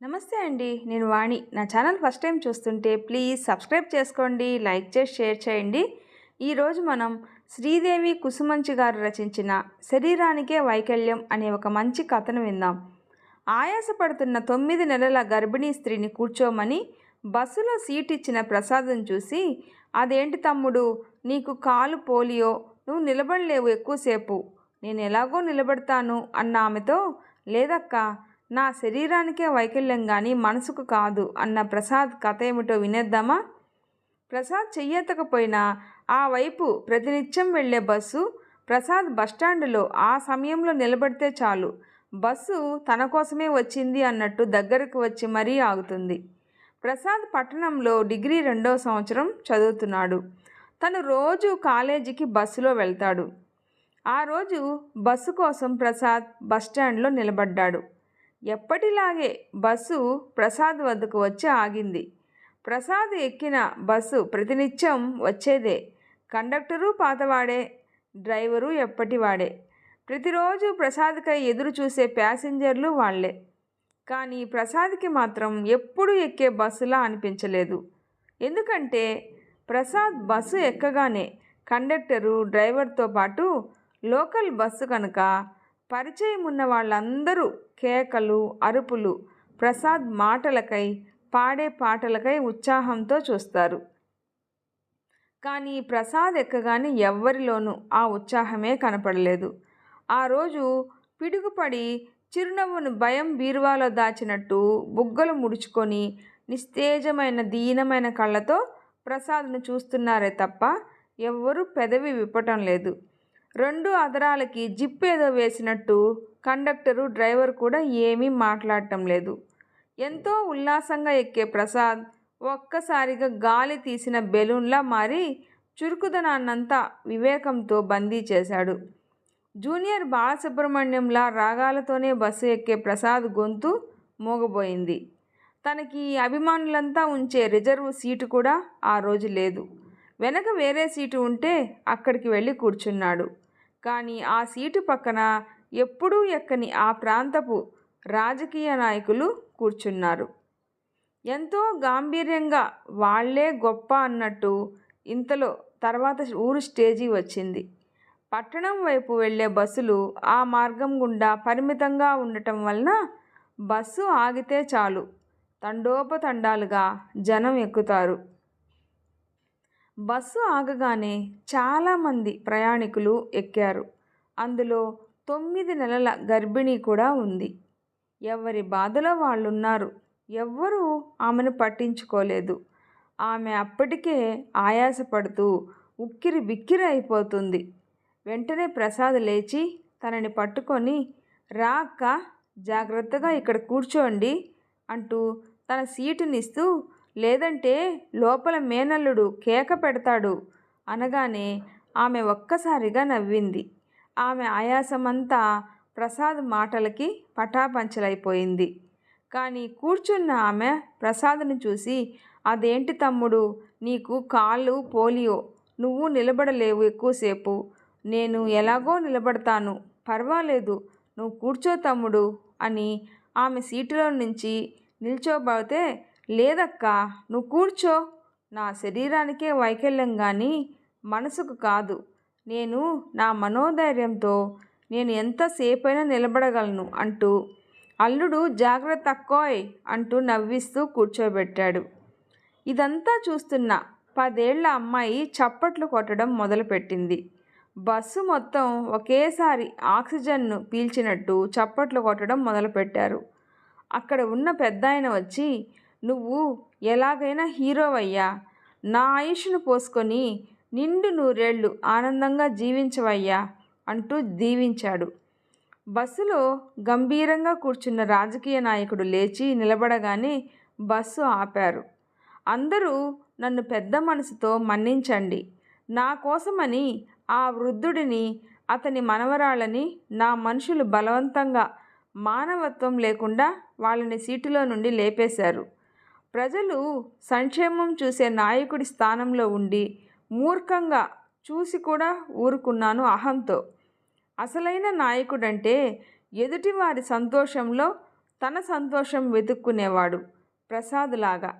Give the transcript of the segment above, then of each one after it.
నమస్తే అండి. నేను వాణి. నా ఛానల్ ఫస్ట్ టైం చూస్తుంటే ప్లీజ్ సబ్స్క్రైబ్ చేసుకోండి, లైక్ చేసి షేర్ చేయండి. ఈరోజు మనం శ్రీదేవి కుసుమంచి గారు రచించిన శరీరానికే వైకల్యం అనే ఒక మంచి కథను విందాం. ఆయాసపడుతున్న 9 నెలల గర్భిణీ స్త్రీని కూర్చోమని బస్సులో సీట్ ఇచ్చిన ప్రసాద్ని చూసి, అదేంటి తమ్ముడు, నీకు కాలు పోలియో, నువ్వు నిలబడలేవు ఎక్కువసేపు, నేను ఎలాగో నిలబడతాను అన్న ఆమెతో, లేదక్కా, నా శరీరానికే వైకల్యం కానీ మనసుకు కాదు అన్న ప్రసాద్ కథ ఏమిటో వినేద్దామా? ప్రసాద్ చెయ్యెత్తకపోయినా ఆ వైపు ప్రతినిత్యం వెళ్లే బస్సు ప్రసాద్ బస్టాండులో ఆ సమయంలో నిలబడితే చాలు, బస్సు తన కోసమే వచ్చింది అన్నట్టు దగ్గరకు వచ్చి మరీ ఆగుతుంది. ప్రసాద్ పట్టణంలో డిగ్రీ 2వ సంవత్సరం చదువుతున్నాడు. తను రోజు కాలేజీకి బస్సులో వెళ్తాడు. ఆ రోజు బస్సు కోసం ప్రసాద్ బస్టాండ్లో నిలబడ్డాడు. ఎప్పటిలాగే బస్సు ప్రసాద్ వద్దకు వచ్చి ఆగింది. ప్రసాద్ ఎక్కిన బస్సు ప్రతినిత్యం వచ్చేదే. కండక్టరు పాతవాడే, డ్రైవరు ఎప్పటివాడే. ప్రతిరోజు ప్రసాద్కై ఎదురు చూసే ప్యాసింజర్లు వాళ్లే. కానీ ప్రసాద్కి మాత్రం ఎప్పుడు ఎక్కే బస్సులా అనిపించలేదు. ఎందుకంటే ప్రసాద్ బస్సు ఎక్కగానే కండక్టరు, డ్రైవర్తో పాటు లోకల్ బస్సు కనుక పరిచయం ఉన్న వాళ్ళందరూ కేకలు, అరుపులు, ప్రసాద్ మాటలకై, పాడే పాటలకై ఉత్సాహంతో చూస్తారు. కానీ ప్రసాద్ ఎక్కగానే ఎవ్వరిలోనూ ఆ ఉత్సాహమే కనపడలేదు. ఆ రోజు పిడుగుపడి చిరునవ్వును భయం బీరువాలో దాచినట్టు బుగ్గలు ముడుచుకొని నిస్తేజమైన దీనమైన కళ్ళతో ప్రసాద్ను చూస్తున్నారే తప్ప ఎవ్వరూ పెదవి విప్పటం లేదు. 2 అదరాలకి జిప్ ఏదో వేసినట్టు కండక్టరు, డ్రైవర్ కూడా ఏమీ మాట్లాడటం లేదు. ఎంతో ఉల్లాసంగా ఎక్కే ప్రసాద్ ఒక్కసారిగా గాలి తీసిన బెలూన్లా మారి చురుకుదనాన్నంతా వివేకంతో బందీ చేశాడు. జూనియర్ బాలసుబ్రహ్మణ్యంలా రాగాలతోనే బస్సు ఎక్కే ప్రసాద్ గొంతు మోగబోయింది. తనకి అభిమానులంతా ఉంచే రిజర్వ్ సీటు కూడా ఆ రోజు లేదు. వెనక వేరే సీటు ఉంటే అక్కడికి వెళ్ళి కూర్చున్నాడు. కానీ ఆ సీటు పక్కన ఎప్పుడూ ఎక్కని ఆ ప్రాంతపు రాజకీయ నాయకులు కూర్చున్నారు. ఎంతో గాంభీర్యంగా వాళ్లే గొప్ప అన్నట్టు. ఇంతలో తర్వాత ఊరు స్టేజీ వచ్చింది. పట్టణం వైపు వెళ్లే బస్సులు ఆ మార్గం గుండా పరిమితంగా ఉండటం వలన బస్సు ఆగితే చాలు తండోపతండాలుగా జనం ఎక్కుతారు. బస్సు ఆగగానే చాలామంది ప్రయాణికులు ఎక్కారు. అందులో 9 నెలల గర్భిణి కూడా ఉంది. ఎవరి బాధలో వాళ్ళున్నారు. ఎవ్వరూ ఆమెను పట్టించుకోలేదు. ఆమె అప్పటికే ఆయాసపడుతూ ఉక్కిరి బిక్కిరి అయిపోతుంది. వెంటనే ప్రసాద్ లేచి తనని పట్టుకొని, రా అక్క, జాగ్రత్తగా ఇక్కడ కూర్చోండి అంటూ తన సీటునిస్తూ, లేదంటే లోపల మేనల్లుడు కేక పెడతాడు అనగానే ఆమె ఒక్కసారిగా నవ్వింది. ఆమె ఆయాసమంతా ప్రసాద్ మాటలకి పటాపంచలైపోయింది. కానీ కూర్చున్న ఆమె ప్రసాద్ని చూసి, అదేంటి తమ్ముడు, నీకు కాలు పోలియో, నువ్వు నిలబడలేవు ఎక్కువసేపు, నేను ఎలాగో నిలబడతాను, పర్వాలేదు, నువ్వు కూర్చో తమ్ముడు అని ఆమె సీటులో నుంచి నిల్చోబోతే, లేదక్కా, నువ్వు కూర్చో, నా శరీరానికే వైకల్యం కానీ మనసుకు కాదు, నేను నా మనోధైర్యంతో నేను ఎంతసేపైనా నిలబడగలను అంటూ అల్లుడు జాగ్రత్త అక్కోయ్ అంటూ నవ్విస్తూ కూర్చోబెట్టాడు. ఇదంతా చూస్తున్న 10 ఏళ్ల అమ్మాయి చప్పట్లు కొట్టడం మొదలుపెట్టింది. బస్సు మొత్తం ఒకేసారి ఆక్సిజన్ను పీల్చినట్టు చప్పట్లు కొట్టడం మొదలుపెట్టారు. అక్కడ ఉన్న పెద్దాయన వచ్చి, నువ్వు ఎలాగైనా హీరోవయ్యా, నా ఆయుష్ను పోసుకొని నిండు 100 ఏళ్ళు ఆనందంగా జీవించవయ్యా అంటూ దీవించాడు. బస్సులో గంభీరంగా కూర్చున్న రాజకీయ నాయకుడు లేచి నిలబడగానే బస్సు ఆపారు. అందరూ నన్ను పెద్ద మనసుతో మన్నించండి, నా కోసమని ఆ వృద్ధుడిని, అతని మనవరాళ్ళని నా మనుషులు బలవంతంగా, మానవత్వం లేకుండా వాళ్ళని సీటులో నుండి లేపేశారు. ప్రజలు సంక్షేమం చూసే నాయకుడి స్థానంలో ఉండి మూర్ఖంగా చూసి కూడా ఊరుకున్నాను అహంతో. అసలైన నాయకుడంటే ఎదుటివారి సంతోషంలో తన సంతోషం వెతుక్కునేవాడు ప్రసాద్ లాగా.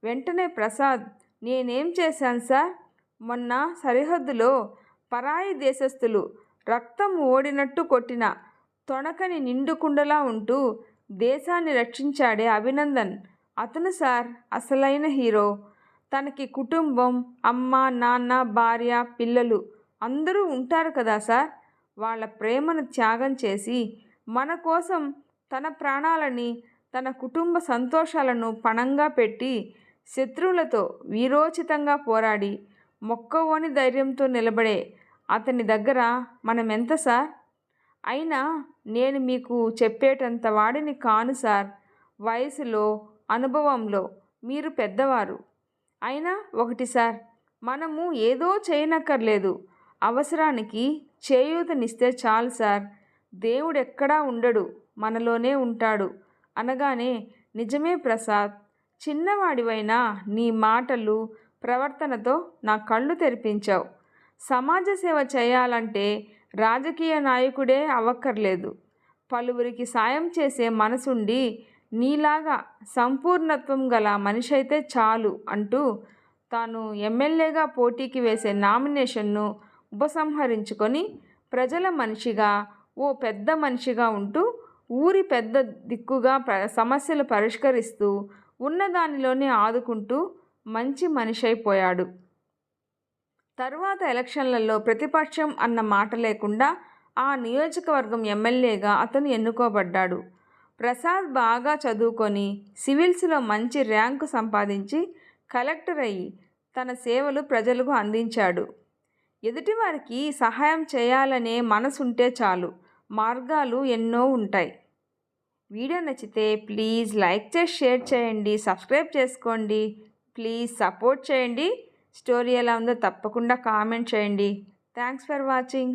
వెంటనే ప్రసాద్, నేనేం చేశాను సార్? మొన్న సరిహద్దులో పరాయి దేశస్థులు రక్తం ఓడినట్టు కొట్టిన తొణకని నిండుకుండలా ఉంటూ దేశాన్ని రక్షించాడే అభినందన్, అతను సార్ అసలైన హీరో. తనకి కుటుంబం, అమ్మ, నాన్న, భార్య, పిల్లలు అందరూ ఉంటారు కదా సార్. వాళ్ళ ప్రేమను త్యాగం చేసి మన కోసం తన ప్రాణాలని, తన కుటుంబ సంతోషాలను పణంగా పెట్టి శత్రువులతో వీరోచితంగా పోరాడి మొక్కవోని ధైర్యంతో నిలబడే అతని దగ్గర మనం ఎంత సార్? అయినా నేను మీకు చెప్పేటంత వాడిని కాను సార్. వయసులో, అనుభవంలో మీరు పెద్దవారు. అయినా ఒకటి సార్, మనము ఏదో చేయనక్కర్లేదు. అవసరానికి చేయూతనిస్తే చాలు సార్. దేవుడెక్కడా ఉండడు, మనలోనే ఉంటాడు అనగానే, నిజమే ప్రసాద్, చిన్నవాడివైనా నీ మాటలు, ప్రవర్తనతో నా కళ్ళు తెరిపించావు. సమాజ సేవ చేయాలంటే రాజకీయ నాయకుడే అవ్వక్కర్లేదు. పలువురికి సాయం చేసే మనసుండి నీలాగా సంపూర్ణత్వం గల మనిషి అయితే చాలు అంటూ తాను ఎమ్మెల్యేగా పోటీకి వేసే నామినేషన్ను ఉపసంహరించుకొని ప్రజల మనిషిగా, ఓ పెద్ద మనిషిగా ఉంటూ ఊరి పెద్ద దిక్కుగా సమస్యలు పరిష్కరిస్తూ ఉన్నదానిలోనే ఆదుకుంటూ మంచి మనిషి అయిపోయాడు. తర్వాత ఎలక్షన్లలో ప్రతిపక్షం అన్న మాట లేకుండా ఆ నియోజకవర్గం ఎమ్మెల్యేగా అతను ఎన్నుకోబడ్డాడు. ప్రసాద్ బాగా చదువుకొని సివిల్స్లో మంచి ర్యాంకు సంపాదించి కలెక్టర్ అయ్యి తన సేవలు ప్రజలకు అందించాడు. ఎదుటివారికి సహాయం చేయాలనే మనసుంటే చాలు, మార్గాలు ఎన్నో ఉంటాయి. వీడియో నచ్చితే ప్లీజ్ లైక్ చేసి షేర్ చేయండి, సబ్స్క్రైబ్ చేసుకోండి, ప్లీజ్ సపోర్ట్ చేయండి. స్టోరీ ఎలా ఉందో తప్పకుండా కామెంట్ చేయండి. Thanks for watching.